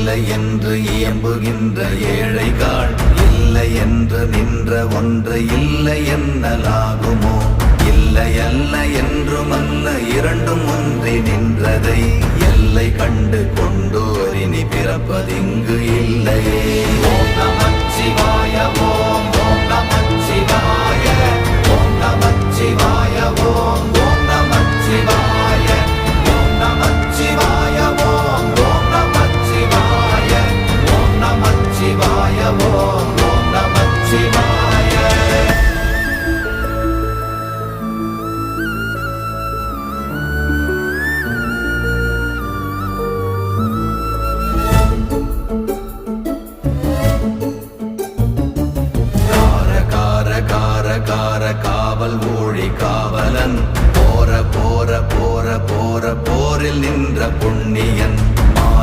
இல்லை என்று இயம்புகின்ற ஏழைகள், இல்லை என்று நின்ற ஒன்று இல்லை என்னலாகுமோ? இல்லை அல்ல என்றும் அல்ல, இரண்டும் ஒன்றி நின்றதை எல்லை கண்டு